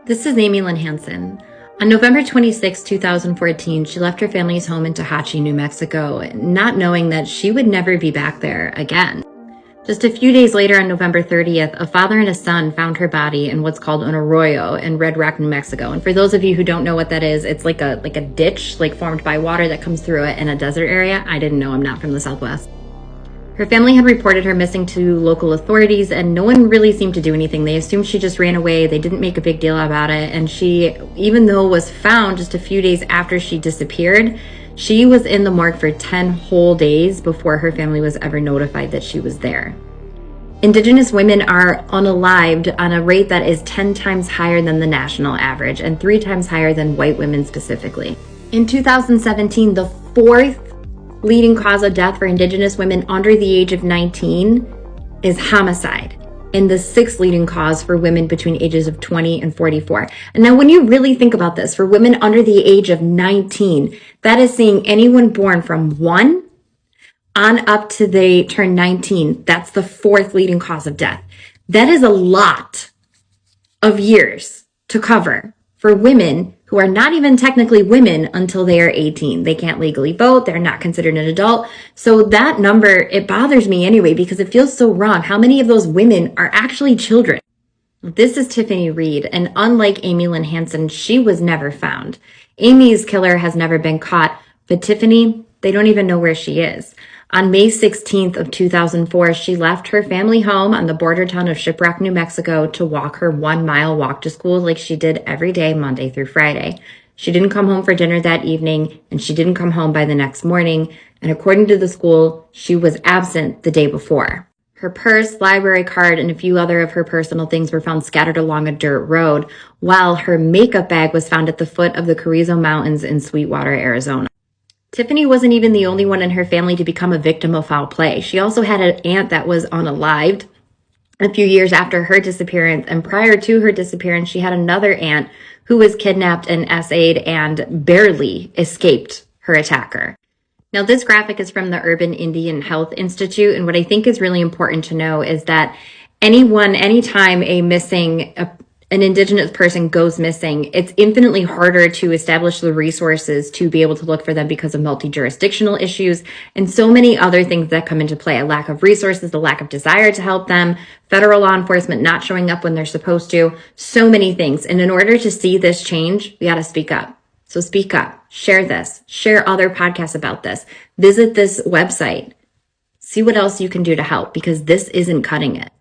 This is Amy Lynn Hansen. On November 26, 2014, she left her family's home in Tehachapi, New Mexico, not knowing that she would never be back there again. Just a few days later, on November 30th, a father and a son found her body in what's called an arroyo in Red Rock, New Mexico. And for those of you who don't know what that is, it's like a ditch formed by water that comes through it in a desert area. I didn't know, I'm not from the Southwest. Her family had reported her missing to local authorities, and no one really seemed to do anything. They assumed she just ran away. They didn't make a big deal about it. And she, even though was found just a few days after she disappeared, she was in the morgue for 10 whole days before her family was ever notified that she was there. Indigenous women are unalived on a rate that is 10 times higher than the national average and 3 times higher than white women specifically. In 2017, the fourth leading cause of death for Indigenous women under the age of 19 is homicide, and the sixth leading cause for women between ages of 20 and 44. And now when you really think about this, for women under the age of 19, that is saying anyone born from 1 on up to they turn 19, that's the fourth leading cause of death. That is a lot of years to cover for women who are not even technically women until they are 18. They can't legally vote. They're not considered an adult. So that number, it bothers me anyway, because it feels so wrong. How many of those women are actually children? This is Tiffany Reed, and unlike Amy Lynn Hansen, she was never found. Amy's killer has never been caught, but Tiffany, they don't even know where she is. On May 16th of 2004, she left her family home on the border town of Shiprock, New Mexico to walk her 1-mile walk to school like she did every day, Monday through Friday. She didn't come home for dinner that evening, and she didn't come home by the next morning. And according to the school, she was absent the day before. Her purse, library card, and a few other of her personal things were found scattered along a dirt road, while her makeup bag was found at the foot of the Carrizo Mountains in Sweetwater, Arizona. Tiffany wasn't even the only one in her family to become a victim of foul play. She also had an aunt that was unalived a few years after her disappearance, and prior to her disappearance, she had another aunt who was kidnapped and essayed and barely escaped her attacker. Now, this graphic is from the Urban Indian Health Institute, and what I think is really important to know is that anytime an Indigenous person goes missing, it's infinitely harder to establish the resources to be able to look for them because of multi-jurisdictional issues and so many other things that come into play. A lack of resources, a lack of desire to help them, federal law enforcement not showing up when they're supposed to, so many things. And in order to see this change, we got to speak up. So speak up, share this, share other podcasts about this, visit this website, see what else you can do to help, because this isn't cutting it.